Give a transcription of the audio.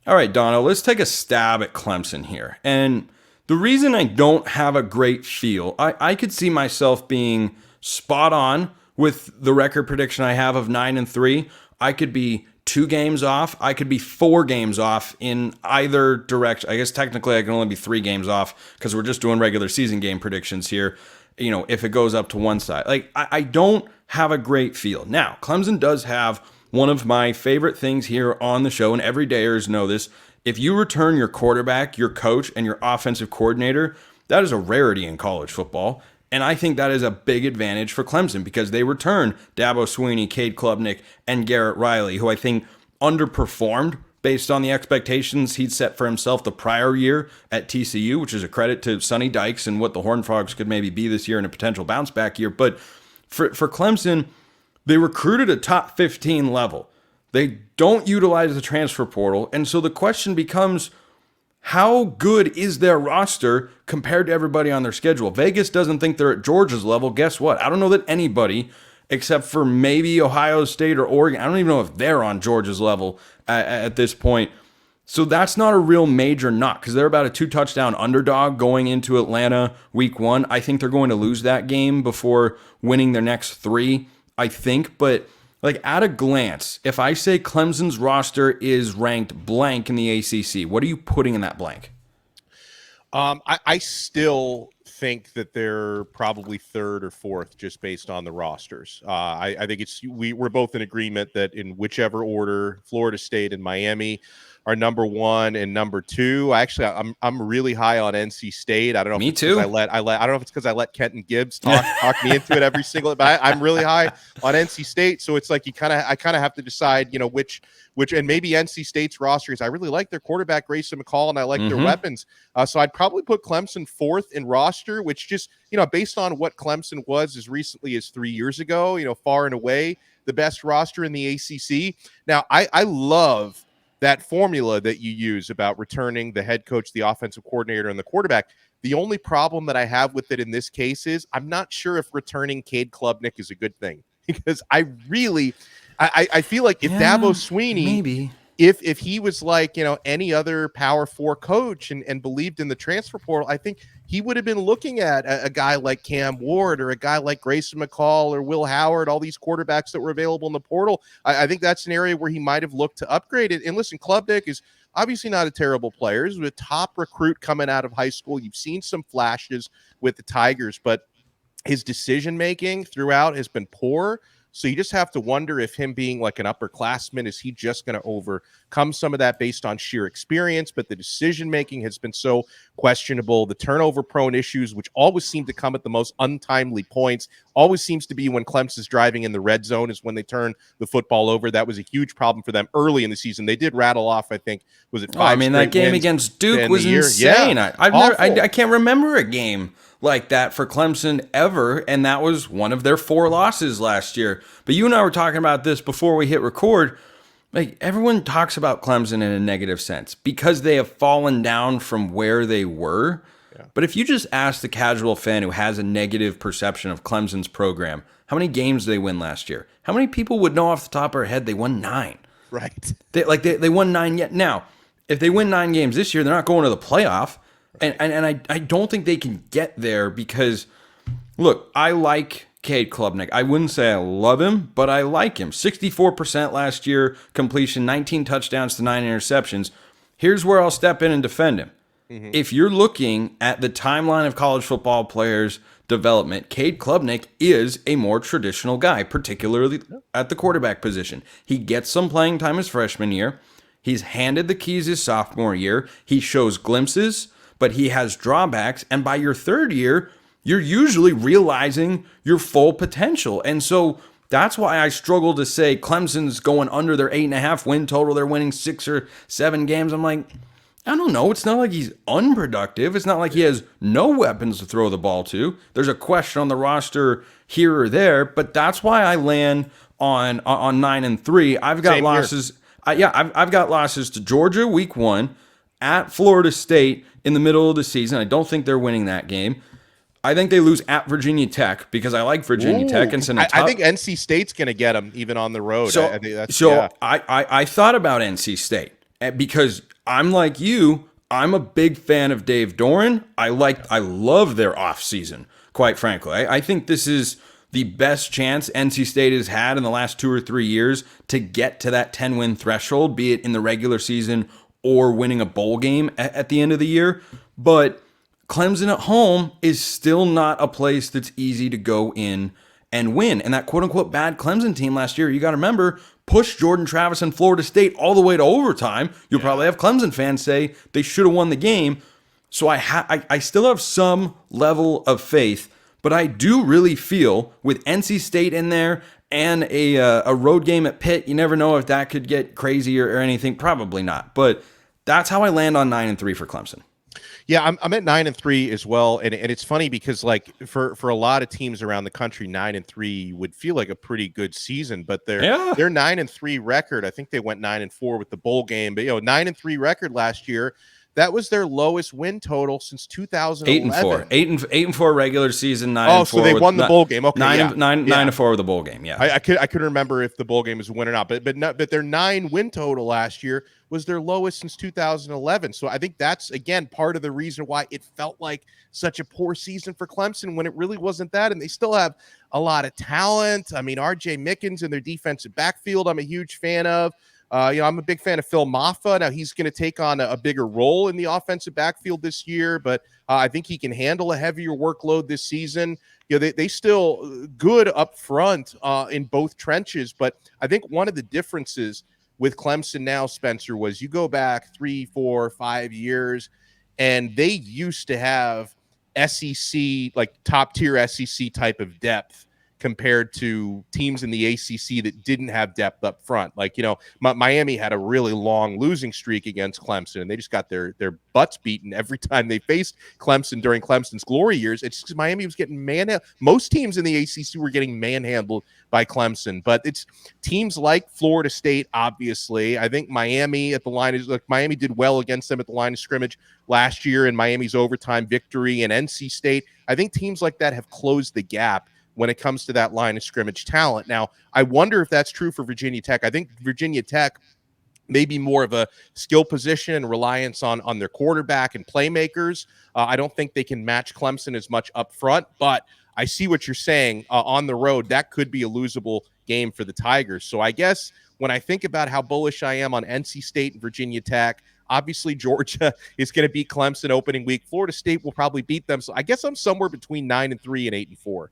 All right, Donno, let's take a stab at Clemson here. And the reason I don't have a great feel, I could see myself being spot on with the record prediction I have of 9-3. I could be 2 games off. I could be 4 games off in either direction. I guess technically I can only be 3 games off because we're just doing regular season game predictions here. You know, if it goes up to one side. Like, I don't have a great feel. Now, Clemson does have one of my favorite things here on the show, and everydayers know this. If you return your quarterback, your coach, and your offensive coordinator, that is a rarity in college football. And I think that is a big advantage for Clemson because they return Dabo Swinney, Cade Klubnik, and Garrett Riley, who I think underperformed based on the expectations he'd set for himself the prior year at TCU, which is a credit to Sonny Dykes and what the Horned Frogs could maybe be this year in a potential bounce back year. But for Clemson, they recruited a top 15 level. They don't utilize the transfer portal. And so the question becomes, how good is their roster compared to everybody on their schedule? Vegas doesn't think they're at Georgia's level. Guess what? I don't know that anybody, except for maybe Ohio State or Oregon, I don't even know if they're on Georgia's level at this point. So that's not a real major knock because they're about a 2-touchdown underdog going into Atlanta week 1. I think they're going to lose that game before winning their next 3, I think. But like at a glance, if I say Clemson's roster is ranked blank in the ACC, what are you putting in that blank? I still think that they're probably 3rd or 4th just based on the rosters. I think we're both in agreement that in whichever order, Florida State and Miami are number 1 and number 2. Actually, I'm really high on NC State. I don't know. Me too. I don't know if it's because I let Kenton Gibbs talk me into it every single. But I'm really high on NC State. So it's like I kind of have to decide, you know, which and maybe NC State's roster is. I really like their quarterback Grayson McCall and I like their weapons. So I'd probably put Clemson 4th in roster, which just, you know, based on what Clemson was as recently as 3 years ago, you know, far and away the best roster in the ACC. Now I love that formula that you use about returning the head coach, the offensive coordinator, and the quarterback. The only problem that I have with it in this case is I'm not sure if returning Cade Klubnik is a good thing because I feel like if Dabo Swinney, maybe if he was like, you know, any other Power 4 coach and believed in the transfer portal, I think he would have been looking at a guy like Cam Ward or a guy like Grayson McCall or Will Howard, all these quarterbacks that were available in the portal. I think that's an area where he might have looked to upgrade it. And listen, Klubnik is obviously not a terrible player. He's a top recruit coming out of high school. You've seen some flashes with the Tigers, but his decision-making throughout has been poor. So you just have to wonder if him being like an upperclassman, is he just going to overcome some of that based on sheer experience? But the decision-making has been so questionable. The turnover-prone issues, which always seem to come at the most untimely points, always seems to be when Clemson's driving in the red zone is when they turn the football over. That was a huge problem for them early in the season. They did rattle off, I think, was it 5 that game against Duke was insane. Yeah, I can't remember a game like that for Clemson ever, and that was one of their 4 losses last year. But you and I were talking about this before we hit record. Like, everyone talks about Clemson in a negative sense because they have fallen down from where they were. Yeah. But if you just ask the casual fan who has a negative perception of Clemson's program, how many games did they win last year? How many people would know off the top of their head they won 9? Right. They won 9 yet. Now, if they win 9 games this year, they're not going to the playoff. And I don't think they can get there because, look, I like Cade Klubnik. I wouldn't say I love him, but I like him. 64% last year completion, 19 touchdowns to 9 interceptions. Here's where I'll step in and defend him. Mm-hmm. If you're looking at the timeline of college football players' development, Cade Klubnik is a more traditional guy, particularly at the quarterback position. He gets some playing time his freshman year. He's handed the keys his sophomore year. He shows glimpses, but he has drawbacks. And by your 3rd year, you're usually realizing your full potential. And so that's why I struggle to say Clemson's going under their 8.5 win total. They're winning 6 or 7 games. I'm like, I don't know. It's not like he's unproductive. It's not like he has no weapons to throw the ball to. There's a question on the roster here or there, but that's why I land on 9-3. I've got Same losses. I've got losses to Georgia week 1, at Florida State in the middle of the season. I don't think they're winning that game. I think they lose at Virginia Tech because I like Virginia Tech. And I think NC State's going to get them even on the road. I thought about NC State because I'm like you. I'm a big fan of Dave Doran. I love their offseason, quite frankly. I think this is the best chance NC State has had in the last 2 or 3 years to get to that 10-win threshold, be it in the regular season or winning a bowl game at the end of the year. But Clemson at home is still not a place that's easy to go in and win. And that quote-unquote bad Clemson team last year, you got to remember, pushed Jordan Travis and Florida State all the way to overtime. You'll probably have Clemson fans say they should have won the game. So I still have some level of faith, but I do really feel with NC State in there and a road game at Pitt, you never know if that could get crazy or anything. Probably not. But that's how I land on 9-3 for Clemson. Yeah, I'm at 9-3 as well, and it's funny because like for a lot of teams around the country, 9-3 would feel like a pretty good season, but their 9-3 record, I think they went 9-4 with the bowl game, but 9-3 record last year. That was their lowest win total since 2011. 8-4 regular season. 9-4. Oh, so they won the bowl game. Okay, 9-4 with the bowl game. Yeah, I couldn't remember if the bowl game was a win or not, but their 9 win total last year was their lowest since 2011. So I think that's again part of the reason why it felt like such a poor season for Clemson when it really wasn't that, and they still have a lot of talent. I mean, R.J. Mickens in their defensive backfield, I'm a huge fan of. I'm a big fan of Phil Maffa. Now he's going to take on a bigger role in the offensive backfield this year, but I think he can handle a heavier workload this season. They still good up front in both trenches, but I think one of the differences with Clemson now, Spencer, was you go back 3, 4, 5 years, and they used to have SEC, like top tier SEC type of depth compared to teams in the ACC that didn't have depth up front. Like, Miami had a really long losing streak against Clemson, and they just got their butts beaten every time they faced Clemson during Clemson's glory years. It's because Miami was getting manhandled. Most teams in the ACC were getting manhandled by Clemson, but it's teams like Florida State, obviously. I think Miami at the line is like Miami did well against them at the line of scrimmage last year in Miami's overtime victory, and NC State. I think teams like that have closed the gap when it comes to that line of scrimmage talent. Now, I wonder if that's true for Virginia Tech. I think Virginia Tech may be more of a skill position and reliance on their quarterback and playmakers. I don't think they can match Clemson as much up front, but I see what you're saying. On the road, that could be a losable game for the Tigers. So I guess when I think about how bullish I am on NC State and Virginia Tech, obviously Georgia is going to beat Clemson opening week. Florida State will probably beat them. So I guess I'm somewhere between 9-3 and 8-4.